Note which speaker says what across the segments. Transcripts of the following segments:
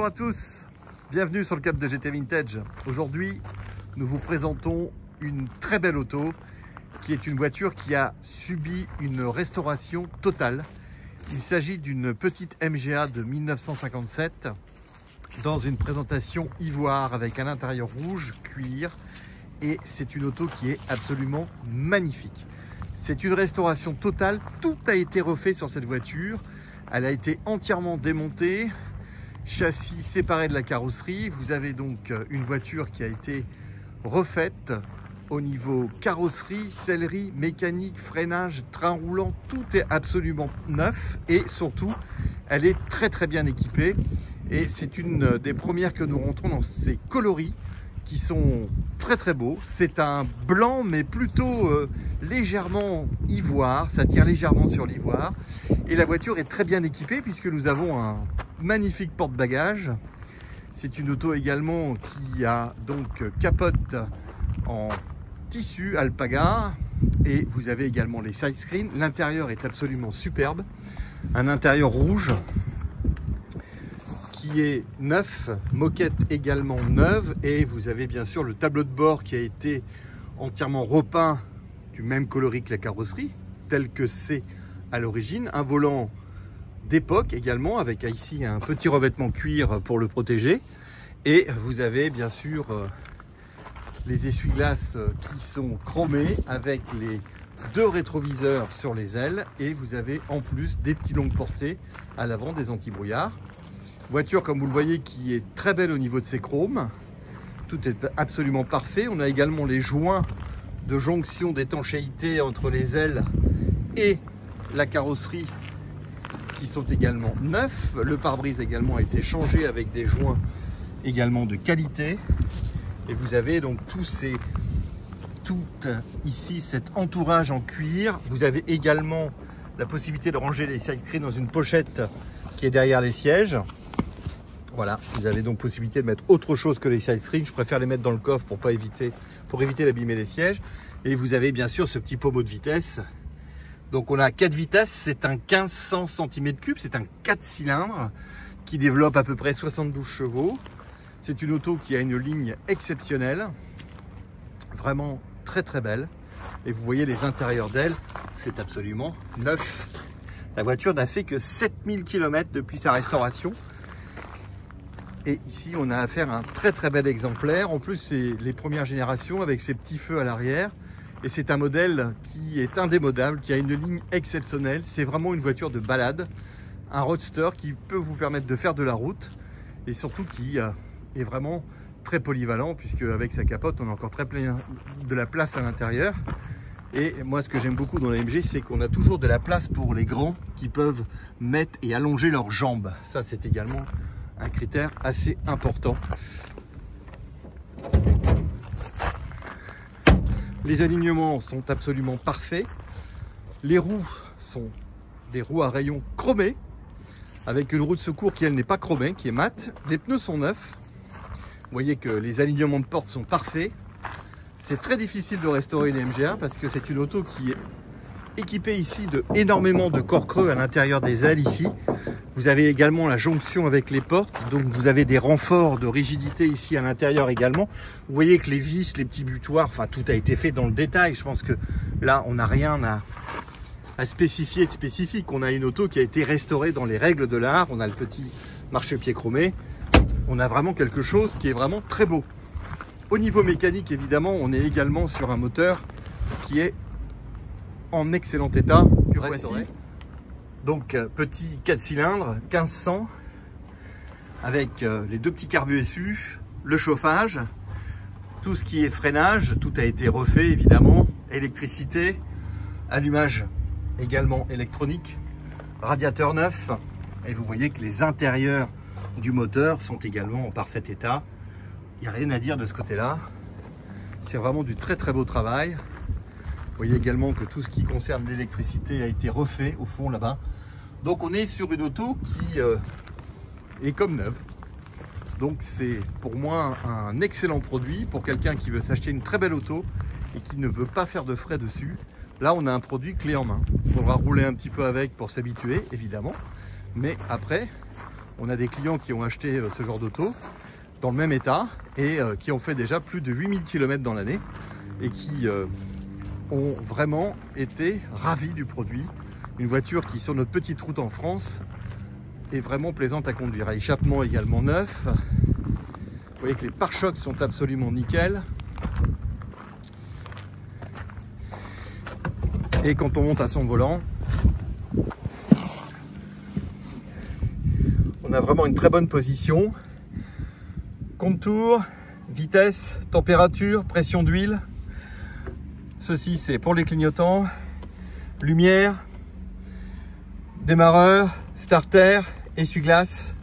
Speaker 1: Bonjour à tous, bienvenue sur le Cap de GT Vintage. Aujourd'hui, nous vous présentons une très belle auto qui est une voiture qui a subi une restauration totale. Il s'agit d'une petite MGA de 1957 dans une présentation ivoire avec un intérieur rouge, cuir, et c'est une auto qui est absolument magnifique. C'est une restauration totale, tout a été refait sur cette voiture. Elle a été entièrement démontée, châssis séparé de la carrosserie. Vous avez donc une voiture qui a été refaite au niveau carrosserie, sellerie, mécanique, freinage, train roulant. Tout est absolument neuf et surtout, elle est très bien équipée. Et c'est une des premières que nous rentrons dans ces coloris qui sont très beaux. C'est un blanc mais plutôt légèrement ivoire, ça tire légèrement sur l'ivoire. Et la voiture est très bien équipée puisque nous avons un magnifique porte-bagages. C'est une auto également qui a donc capote en tissu alpaga et vous avez également les side screens. L'intérieur est absolument superbe, un intérieur rouge qui est neuf, moquette également neuve, et vous avez bien sûr le tableau de bord qui a été entièrement repeint du même coloris que la carrosserie, tel que c'est à l'origine. Un volant d'époque également, avec ici un petit revêtement cuir pour le protéger, et vous avez bien sûr les essuie-glaces qui sont chromés avec les deux rétroviseurs sur les ailes, et vous avez en plus des petits longues portées à l'avant, des anti-brouillards. Voiture, comme vous le voyez, qui est très belle au niveau de ses chromes. Tout est absolument parfait. On a également les joints de jonction d'étanchéité entre les ailes et la carrosserie qui sont également neufs. Le pare-brise également a été changé avec des joints également de qualité. Et vous avez donc tout ici cet entourage en cuir. Vous avez également la possibilité de ranger les side screens dans une pochette qui est derrière les sièges. Voilà, vous avez donc possibilité de mettre autre chose que les side screens. Je préfère les mettre dans le coffre pour éviter d'abîmer les sièges. Et vous avez bien sûr ce petit pommeau de vitesse. Donc on a 4 vitesses, c'est un 1500 cm3, c'est un 4 cylindres qui développe à peu près 72 chevaux. C'est une auto qui a une ligne exceptionnelle, vraiment très belle. Et vous voyez les intérieurs d'elle, c'est absolument neuf. La voiture n'a fait que 7000 km depuis sa restauration. Et ici, on a affaire à un très bel exemplaire. En plus, c'est les premières générations avec ces petits feux à l'arrière. Et c'est un modèle qui est indémodable, qui a une ligne exceptionnelle. C'est vraiment une voiture de balade, un roadster qui peut vous permettre de faire de la route et surtout qui est vraiment très polyvalent puisque avec sa capote, on a encore très plein de la place à l'intérieur. Et moi, ce que j'aime beaucoup dans la MG, c'est qu'on a toujours de la place pour les grands qui peuvent mettre et allonger leurs jambes. Ça, c'est également un critère assez important. Les alignements sont absolument parfaits. Les roues sont des roues à rayons chromés avec une roue de secours qui elle n'est pas chromée, qui est mate. Les pneus sont neufs. Vous voyez que les alignements de porte sont parfaits. C'est très difficile de restaurer une MGA parce que c'est une auto qui est équipée ici de énormément de corps creux à l'intérieur des ailes ici. Vous avez également la jonction avec les portes, donc vous avez des renforts de rigidité ici à l'intérieur également. Vous voyez que les vis, les petits butoirs, enfin tout a été fait dans le détail. Je pense que là, on n'a rien à spécifier de spécifique. On a une auto qui a été restaurée dans les règles de l'art. On a le petit marchepied chromé. On a vraiment quelque chose qui est vraiment très beau. Au niveau mécanique, évidemment, on est également sur un moteur qui est en excellent état, restauré. Donc petit 4 cylindres, 1500, avec les deux petits carbu-essus, le chauffage, tout ce qui est freinage, tout a été refait évidemment, électricité, allumage également électronique, radiateur neuf, et vous voyez que les intérieurs du moteur sont également en parfait état. Il n'y a rien à dire de ce côté-là, c'est vraiment du très beau travail. Vous voyez également que tout ce qui concerne l'électricité a été refait au fond là-bas. Donc on est sur une auto qui est comme neuve. Donc c'est pour moi un excellent produit pour quelqu'un qui veut s'acheter une très belle auto et qui ne veut pas faire de frais dessus. Là on a un produit clé en main. Il faudra rouler un petit peu avec pour s'habituer évidemment. Mais après On a des clients qui ont acheté ce genre d'auto dans le même état et qui ont fait déjà plus de 8000 km dans l'année et qui ont vraiment été ravis du produit. Une voiture qui, sur notre petite route en France, est vraiment plaisante à conduire. Échappement également neuf. Vous voyez que les pare-chocs sont absolument nickel. Et quand on monte à son volant, on a vraiment une très bonne position. Contour, vitesse, température, pression d'huile. Ceci c'est pour les clignotants, lumière, démarreur, starter, essuie-glace.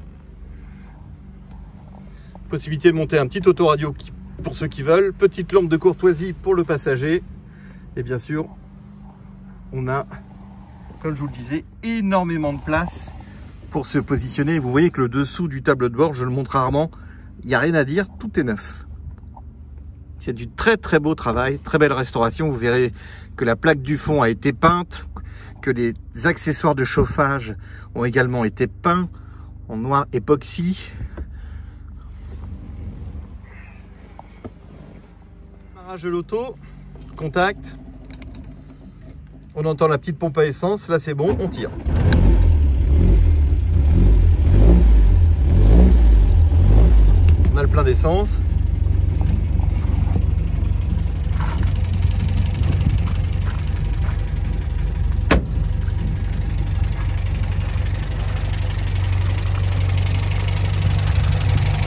Speaker 1: Possibilité de monter un petit autoradio pour ceux qui veulent, petite lampe de courtoisie pour le passager. Et bien sûr, on a, comme je vous le disais, énormément de place pour se positionner. Vous voyez que le dessous du tableau de bord, je le montre rarement, il n'y a rien à dire, tout est neuf. C'est du très très beau travail, très belle restauration. Vous verrez que la plaque du fond a été peinte, que les accessoires de chauffage ont également été peints en noir époxy. Démarrage de l'auto, contact. On entend la petite pompe à essence, là c'est bon, on tire. On a le plein d'essence.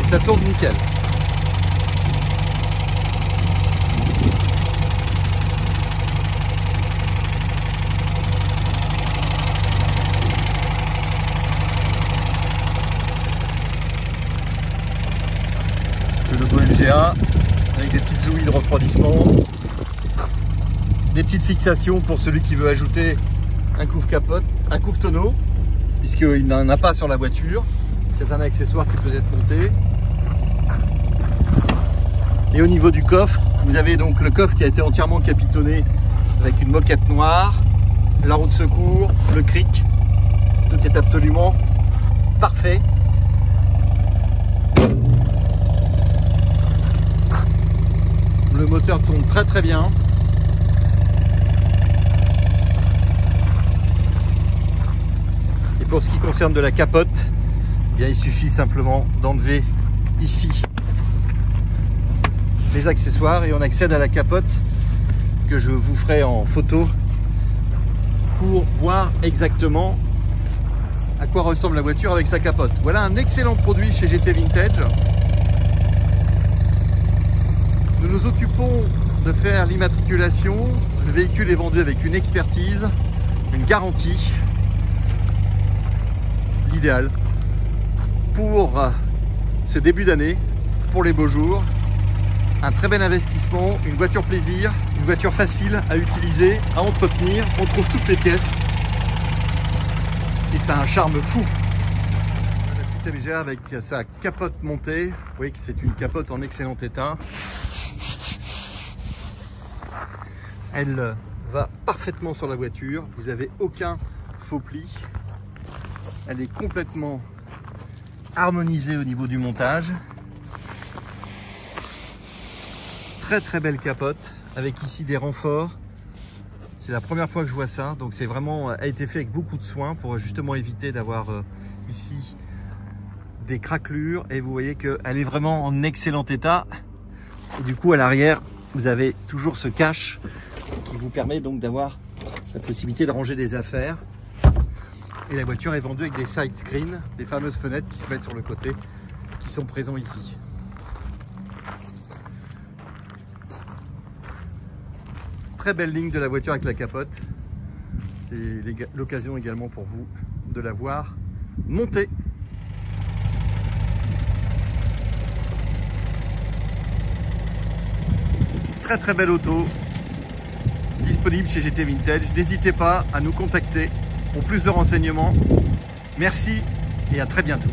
Speaker 1: Et ça tourne nickel. Le logo LGA avec des petites ouïes de refroidissement, des petites fixations pour celui qui veut ajouter un couvre-capote, un couvre-tonneau, puisqu'il n'en a pas sur la voiture. C'est un accessoire qui peut être monté. Et au niveau du coffre, vous avez donc le coffre qui a été entièrement capitonné avec une moquette noire, la roue de secours, le cric, tout est absolument parfait. Le moteur tourne très très bien. Et pour ce qui concerne de la capote, eh bien, il suffit simplement d'enlever ici les accessoires et on accède à la capote que je vous ferai en photo pour voir exactement à quoi ressemble la voiture avec sa capote. Voilà un excellent produit chez GT Vintage. Nous nous occupons de faire l'immatriculation. Le véhicule est vendu avec une expertise, une garantie. L'idéal pour ce début d'année, pour les beaux jours. Un très bel investissement, une voiture plaisir, une voiture facile à utiliser, à entretenir. On trouve toutes les pièces. Et c'est un charme fou. La petite MGA avec sa capote montée. Vous voyez que c'est une capote en excellent état. Elle va parfaitement sur la voiture, vous n'avez aucun faux pli. Elle est complètement harmonisée au niveau du montage. Très très belle capote avec ici des renforts. C'est la première fois que je vois ça, donc c'est vraiment a été fait avec beaucoup de soin pour justement éviter d'avoir ici des craquelures. Et vous voyez qu'elle est vraiment en excellent état. Et du coup à l'arrière, vous avez toujours ce cache qui vous permet donc d'avoir la possibilité de ranger des affaires. Et la voiture est vendue avec des side screens, des fameuses fenêtres qui se mettent sur le côté, qui sont présents ici. Très belle ligne de la voiture avec la capote. C'est l'occasion également pour vous de la voir monter. Très très belle auto, disponible chez GT Vintage. N'hésitez pas à nous contacter pour plus de renseignements. Merci et à très bientôt.